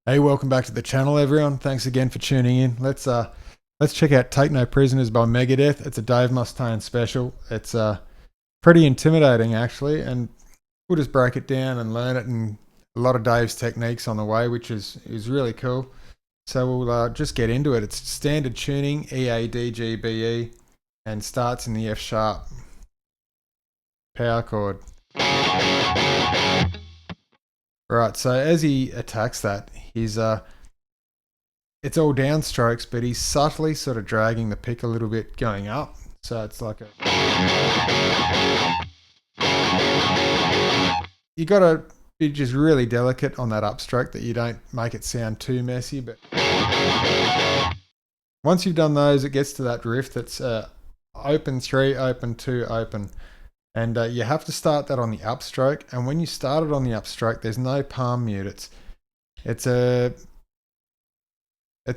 Hey, welcome back to the channel, everyone. Thanks again for tuning in. Let's check out "Take No Prisoners" by Megadeth. It's a Dave Mustaine special. It's pretty intimidating actually, and we'll just break it down and learn it, and a lot of Dave's techniques on the way, which is really cool. So we'll just get into it. It's standard tuning, E A D G B E, and starts in the F sharp power chord. Right, so as he attacks that, he's it's all downstrokes, but he's subtly sort of dragging the pick a little bit going up. So it's like a... You gotta be just really delicate on that upstroke that you don't make it sound too messy. But once you've done those, it gets to that riff that's open 3, open 2, open. And you have to start that on the upstroke. And when you start it on the upstroke, there's no palm mute. It's a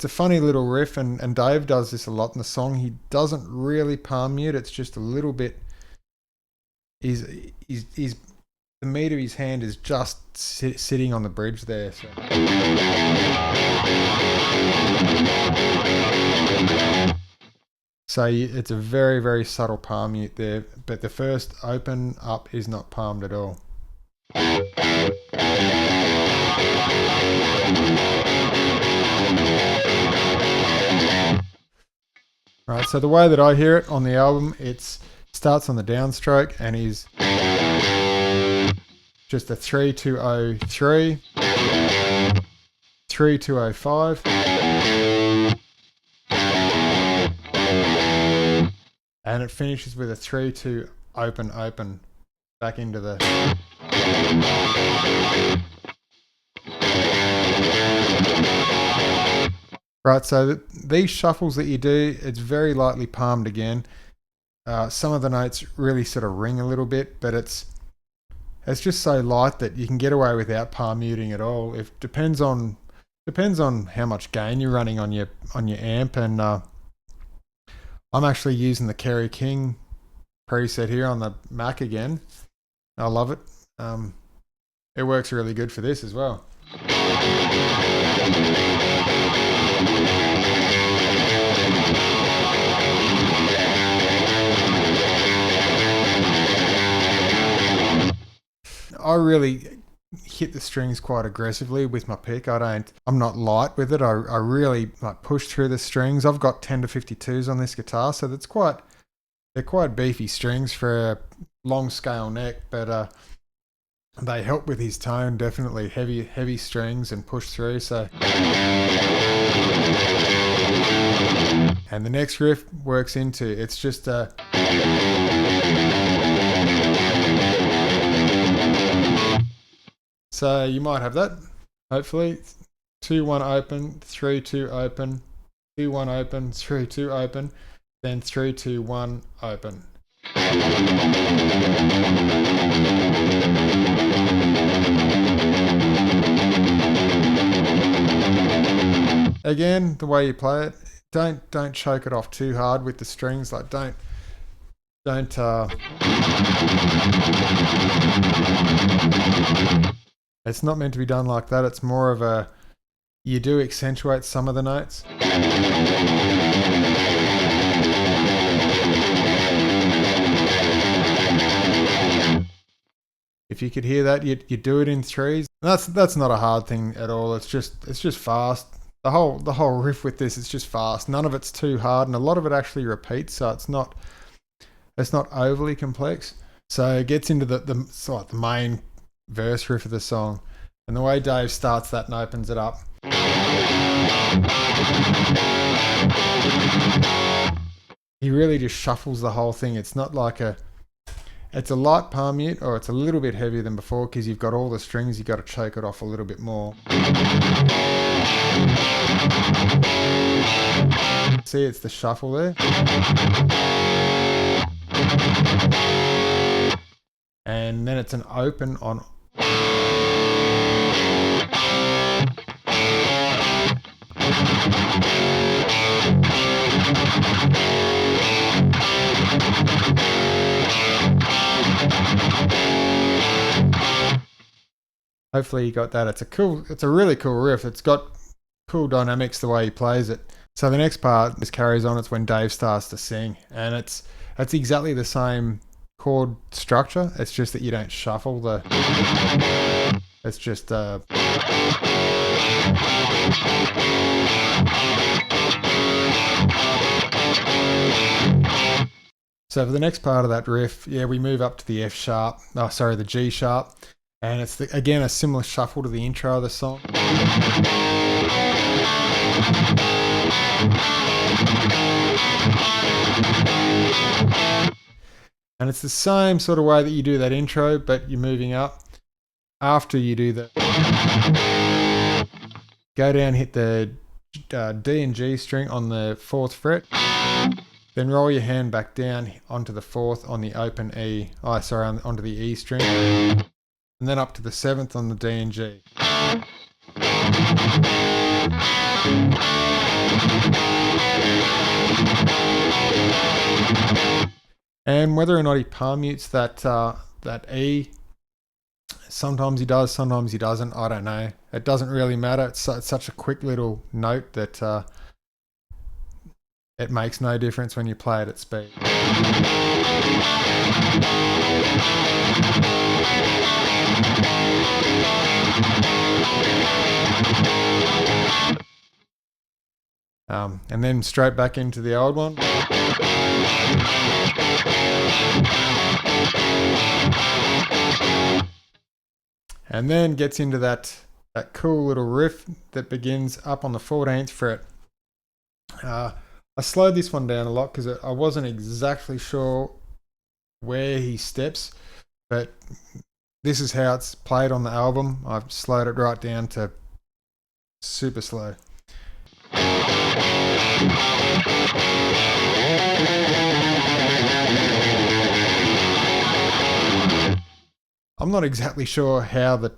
funny little riff, and Dave does this a lot in the song. He doesn't really palm mute. It's just a little bit. He's the meat of his hand is just sitting on the bridge there. So it's a very, very subtle palm mute there, but the first open up is not palmed at all. Right, so the way that I hear it on the album, it starts on the downstroke and is just a 3-2-0-3, 3-2-0-5, and it finishes with a 3-2 open open back into the... Right, so these shuffles that you do, it's very lightly palmed again. Some of the notes really sort of ring a little bit, but it's just so light that you can get away without palm muting at all. It depends on how much gain you're running on your amp, and I'm actually using the Kerry King preset here on the Mac again. I love it. It works really good for this as well. I really hit the strings quite aggressively with my pick. I'm not light with it. I really push through the strings. I've got 10 to 52s on this guitar, so they're quite beefy strings for a long scale neck, but they help with his tone, definitely heavy strings and push through. So, and the next riff works into, it's just a... So you might have that, hopefully. 2-1 open, 3-2 open, 2-1 open, 3-2 open, then 3-2-1 open. Again, the way you play it, don't choke it off too hard with the strings. Like don't it's not meant to be done like that. It's more of a, you do accentuate some of the notes. If you could hear that, you do it in threes. That's not a hard thing at all. It's just fast. The whole riff with this is just fast. None of it's too hard, and a lot of it actually repeats, so it's not overly complex. So it gets into the main verse riff of the song, and the way Dave starts that and opens it up, he really just shuffles the whole thing. It's not like it's a light palm mute, or it's a little bit heavier than before because you've got all the strings. You've got to choke it off a little bit more. See, it's the shuffle there. And then it's an open on... hopefully you got that. It's a really cool riff. It's got cool dynamics the way he plays it. So the next part just carries on. It's when Dave starts to sing, and it's exactly the same chord structure. It's just that you don't shuffle the. It's just So for the next part of that riff, yeah, we move up to the F sharp. Oh, sorry, the G sharp, and it's again a similar shuffle to the intro of the song. And it's the same sort of way that you do that intro, but you're moving up. After you do that, go down, hit the D and G string on the 4th fret, then roll your hand back down onto the 4th on the open E, onto the E string, and then up to the 7th on the D and G. And whether or not he palm mutes that E, sometimes he does, sometimes he doesn't. I don't know. It doesn't really matter. It's such a quick little note that it makes no difference when you play it at speed. And then straight back into the old one. And then gets into that cool little riff that begins up on the 14th fret. I slowed this one down a lot because I wasn't exactly sure where he steps, but this is how it's played on the album. I've slowed it right down to super slow. I'm not exactly sure how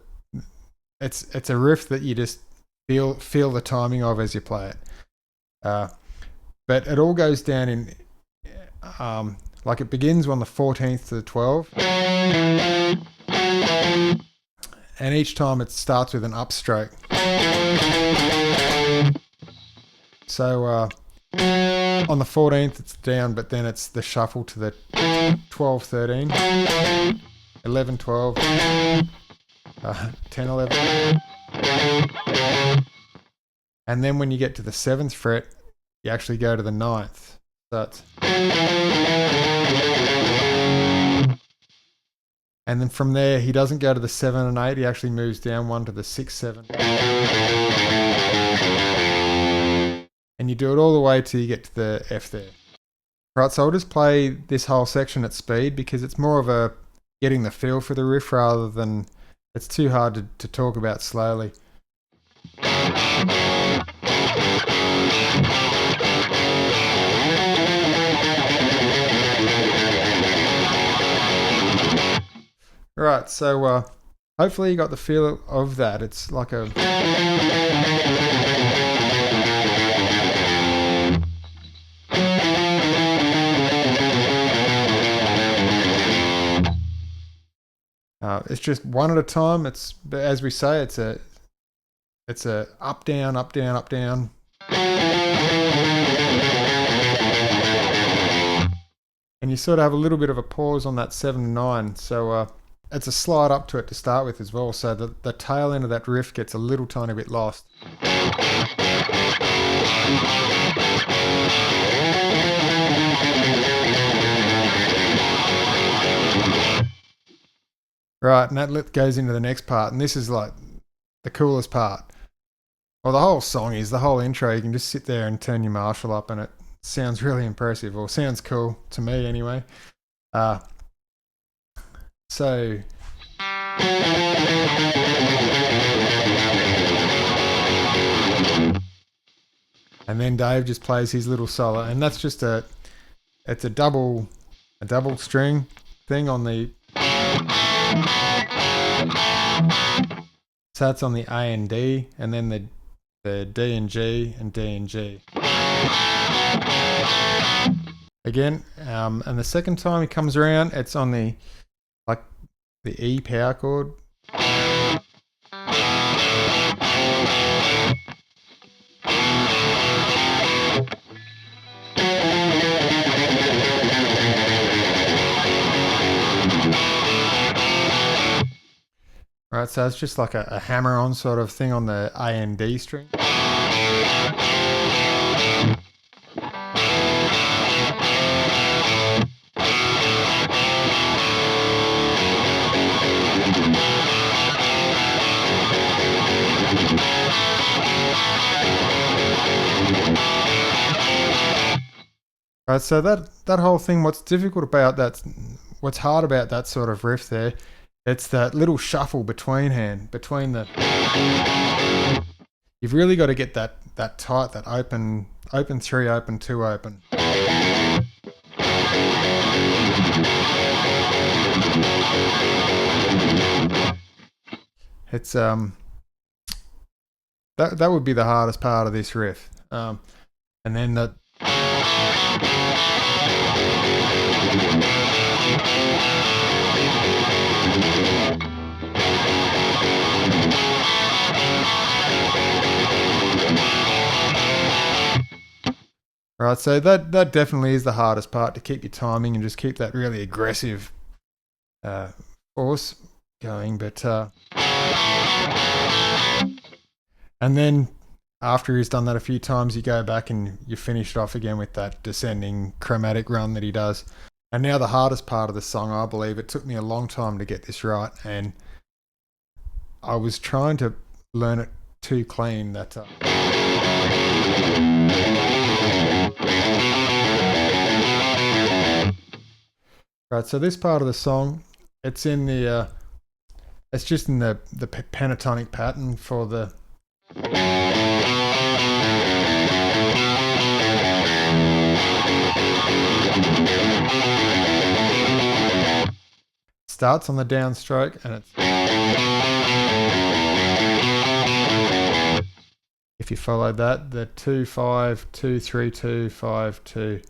it's a riff that you just feel the timing of as you play it. But it all goes down in like it begins on the 14th to the 12th, and each time it starts with an upstroke. So on the 14th it's down, but then it's the shuffle to the 12, 13, 11, 12, 10, 11. And then when you get to the 7th fret, you actually go to the 9th. So it's... And then from there, he doesn't go to the 7 and 8, he actually moves down one to the 6, 7. And you do it all the way till you get to the F there. Right, so I'll just play this whole section at speed because it's more of a getting the feel for the riff rather than it's too hard to talk about slowly. Right, so hopefully you got the feel of that. It's like a... it's just one at a time. It's, as we say, it's a up down, up down, up down. And you sort of have a little bit of a pause on that 7 and 9. So it's a slide up to it to start with as well. So the tail end of that riff gets a little tiny bit lost. Right, and that goes into the next part, and this is like the coolest part. Well, the whole song is, the whole intro, you can just sit there and turn your Marshall up and it sounds really impressive, or sounds cool, to me anyway. So... And then Dave just plays his little solo, and that's just it's a double string thing on the... So that's on the A and D, and then the D and G and D and G. Again, and the second time he comes around, it's on the E power chord. Right, so it's just like a hammer-on sort of thing on the A and D string. Right, so that whole thing, what's difficult about that, what's hard about that sort of riff there, it's that little shuffle between the. You've really got to get that tight, that open 3, open 2, open. It's that would be the hardest part of this riff, and then the. Right, so that definitely is the hardest part, to keep your timing and just keep that really aggressive force going. But and then after he's done that a few times, you go back and you finish it off again with that descending chromatic run that he does. And now the hardest part of the song, I believe, it took me a long time to get this right, and I was trying to learn it too clean that. Right, so this part of the song, it's in the, it's just in the pentatonic pattern for the. Starts on the downstroke, and it's. If you followed that, the 2 5 2 3 2 5 2.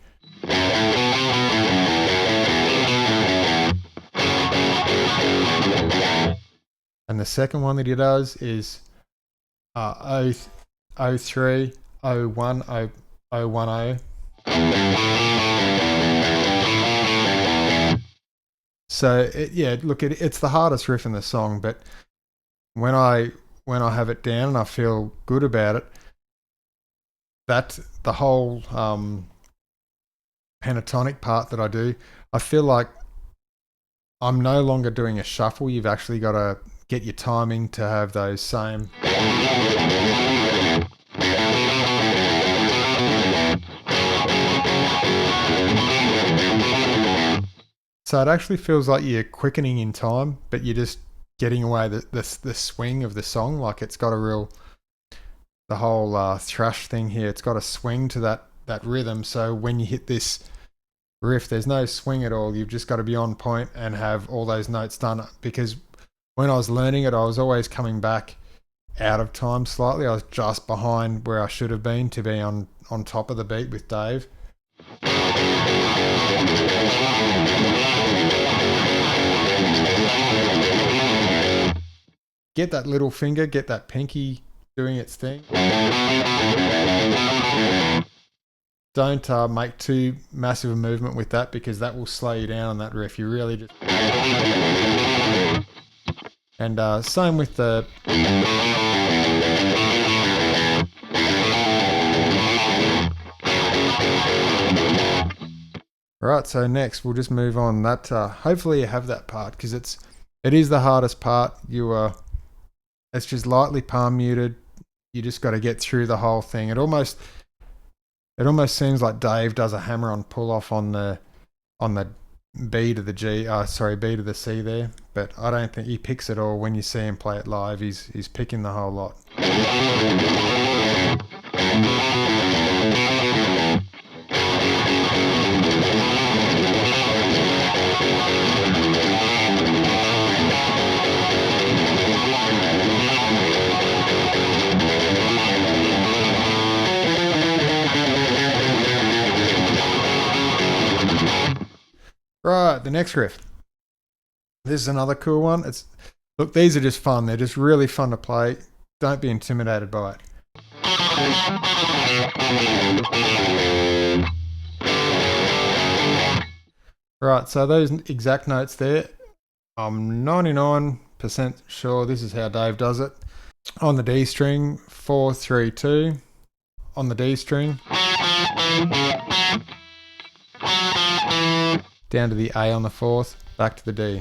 And the second one that he does is 03 01 010. So it's the hardest riff in the song, but when I have it down and I feel good about it, that the whole pentatonic part that I do, I feel like I'm no longer doing a shuffle. You've actually got to get your timing to have those same. So it actually feels like you're quickening in time, but you're just getting away the swing of the song. Like it's got the whole thrash thing here, it's got a swing to that rhythm. So when you hit this riff, there's no swing at all. You've just got to be on point and have all those notes done, because when I was learning it, I was always coming back out of time slightly. I was just behind where I should have been to be on top of the beat with Dave. Get that little finger, get that pinky doing its thing. Don't make too massive a movement with that, because that will slow you down on that riff. You really just. And same with the. Right, so next we'll just move on. That hopefully you have that part, because it is the hardest part. It's just lightly palm muted. You just got to get through the whole thing. It almost seems like Dave does a hammer-on pull-off on the B to the G. B to the C there. But I don't think he picks it all. When you see him play it live, he's picking the whole lot. Right, the next riff. This is another cool one. Look, these are just fun. They're just really fun to play. Don't be intimidated by it. Right, so those exact notes there, I'm 99% 100% sure this is how Dave does it. On the D string, 4, 3, 2. On the D string, down to the A on the 4th, back to the D.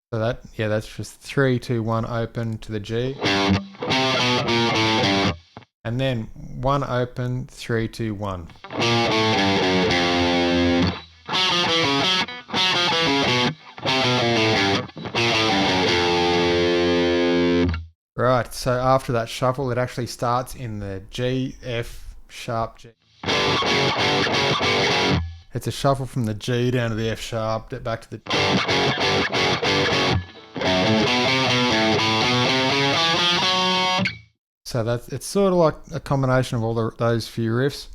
So that's just 3, 2, 1 open to the G. And then 1 open, 3, 2, 1. Right, so after that shuffle, it actually starts in the G, F, sharp, G. It's a shuffle from the G down to the F sharp, back to the... So it's sort of like a combination of all those few riffs.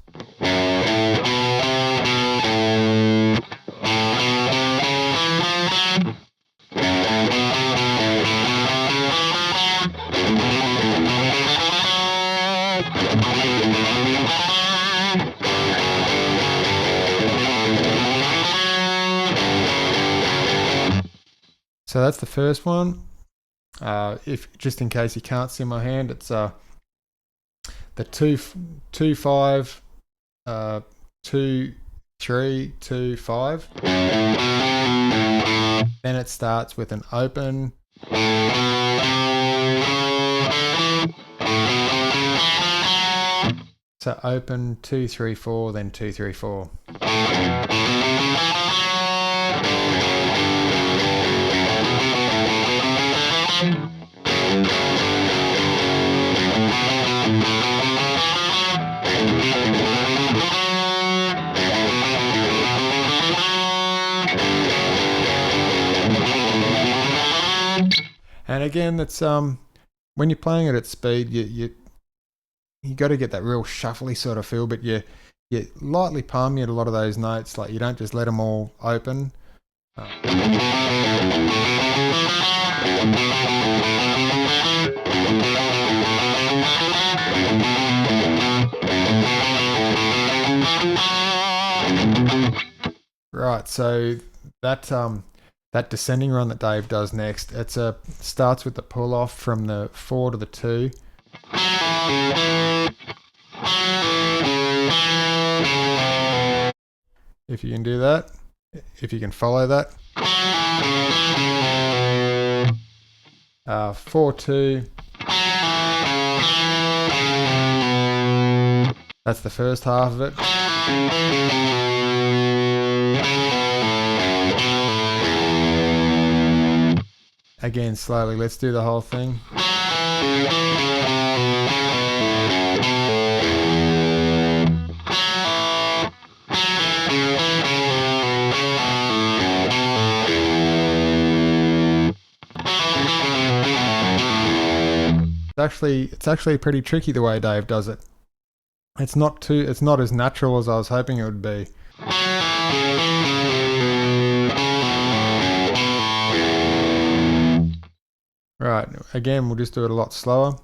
So that's the first one. If just in case you can't see my hand, it's the 2 5 2 3 2 5. Then it starts with an open. So open 2 3 4, then 2 3 4. And again, that's when you're playing it at speed, you got to get that real shuffly sort of feel, but you lightly palm a lot of those notes, like you don't just let them all open. Right, so that descending run that Dave does next, starts with the pull off from the 4 to the 2. If you can do that, if you can follow that. 4 2. That's the first half of it. Again, slowly, let's do the whole thing. It's actually pretty tricky the way Dave does it. It's not as natural as I was hoping it would be. Right, again, we'll just do it a lot slower.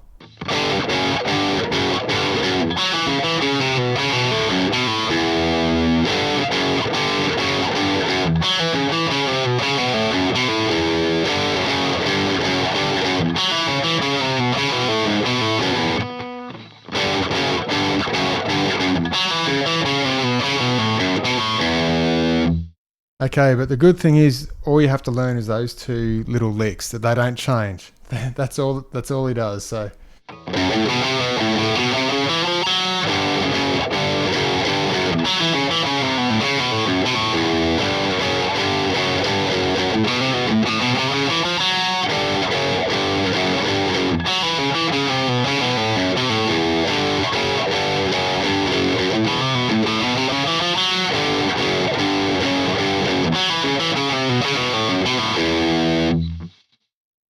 Okay, but the good thing is all you have to learn is those 2 little licks, that they don't change. That's all he does, so.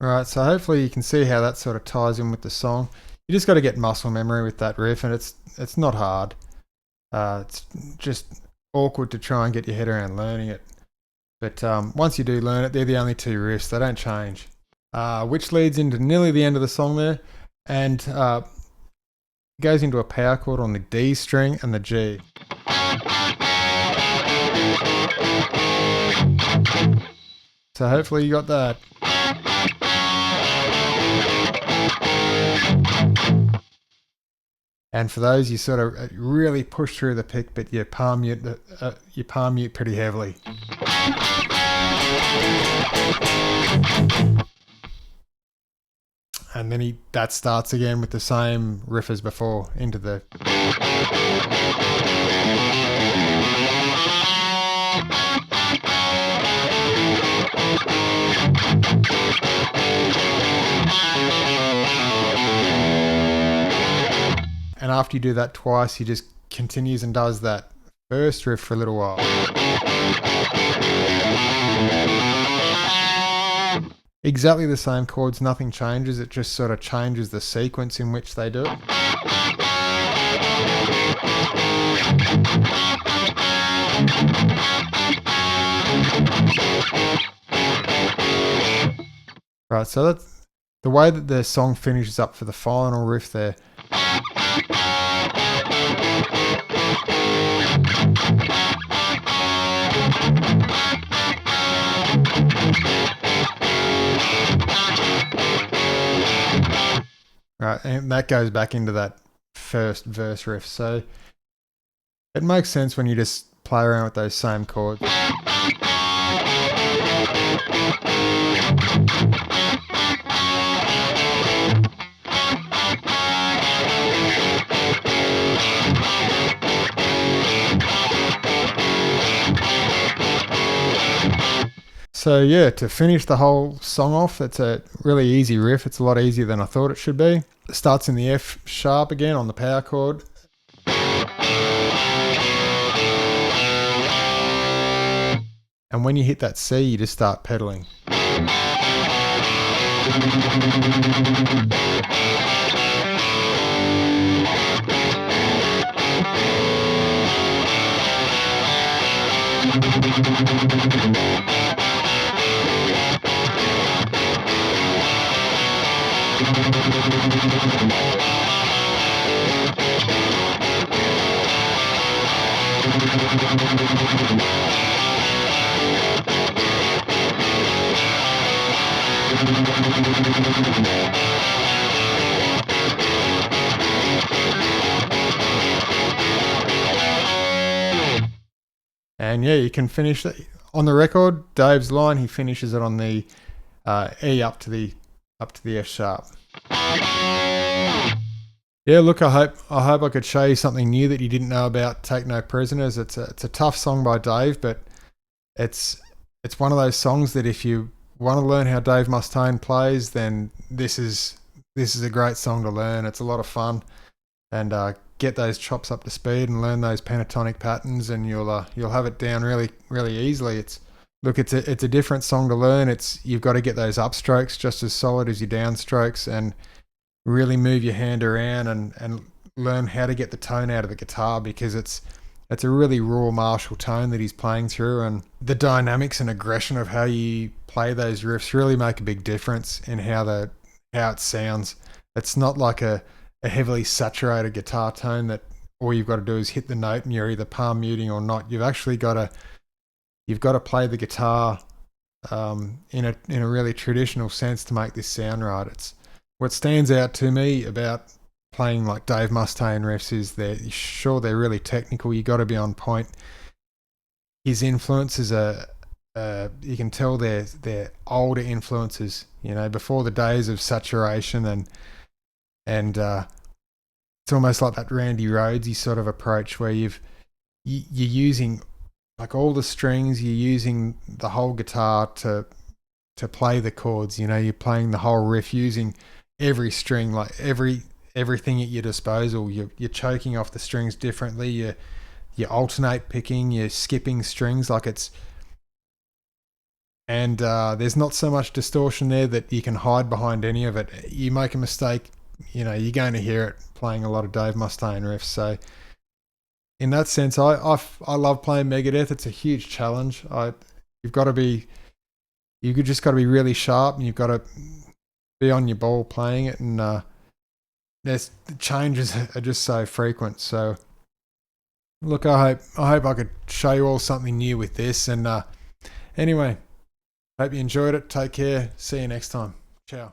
Right, so hopefully you can see how that sort of ties in with the song. You just got to get muscle memory with that riff, and it's not hard. It's just awkward to try and get your head around learning it. But once you do learn it, they're the only 2 riffs. They don't change. Which leads into nearly the end of the song there. And it goes into a power chord on the D string and the G. So hopefully you got that. And for those, you sort of really push through the pick, but you palm mute pretty heavily. And then that starts again with the same riff as before into the. And after you do that twice, he just continues and does that first riff for a little while. Exactly the same chords, nothing changes, it just sort of changes the sequence in which they do it. Right, so that's the way that the song finishes up for the final riff there. Right, and that goes back into that first verse riff. So it makes sense when you just play around with those same chords. So yeah, to finish the whole song off, it's a really easy riff. It's a lot easier than I thought it should be. It starts in the F sharp again on the power chord. And when you hit that C, you just start pedaling. And yeah, you can finish it on the record. Dave's line, he finishes it on the E up to the F sharp. Yeah, look, I hope I could show you something new that you didn't know about Take No Prisoners. It's a tough song by Dave, but it's one of those songs that if you want to learn how Dave Mustaine plays, then this is a great song to learn. It's a lot of fun, and get those chops up to speed and learn those pentatonic patterns, and you'll have it down really really easily. It's a different song to learn. You've got to get those upstrokes just as solid as your downstrokes, and really move your hand around and learn how to get the tone out of the guitar, because it's a really raw martial tone that he's playing through, and the dynamics and aggression of how you play those riffs really make a big difference in how it sounds. It's not like a heavily saturated guitar tone that all you've got to do is hit the note and you're either palm muting or not. You've actually got to play the guitar in a really traditional sense to make this sound right. It's what stands out to me about playing like Dave Mustaine riffs is they're really technical. You got to be on point. His influences are you can tell they're older influences. You know, before the days of saturation and it's almost like that Randy Rhodesy sort of approach where you're using like all the strings. You're using the whole guitar to play the chords. You know, you're playing the whole riff using every string, like everything at your disposal. You're choking off the strings differently. You alternate picking. You're skipping strings like it's, and there's not so much distortion there that you can hide behind any of it. You make a mistake, you know, you're going to hear it playing a lot of Dave Mustaine riffs. So in that sense, I love playing Megadeth. It's a huge challenge. You just got to be really sharp, and you've got to be on your ball playing it, and the changes are just so frequent. So look, I hope I could show you all something new with this. And anyway, hope you enjoyed it. Take care. See you next time. Ciao.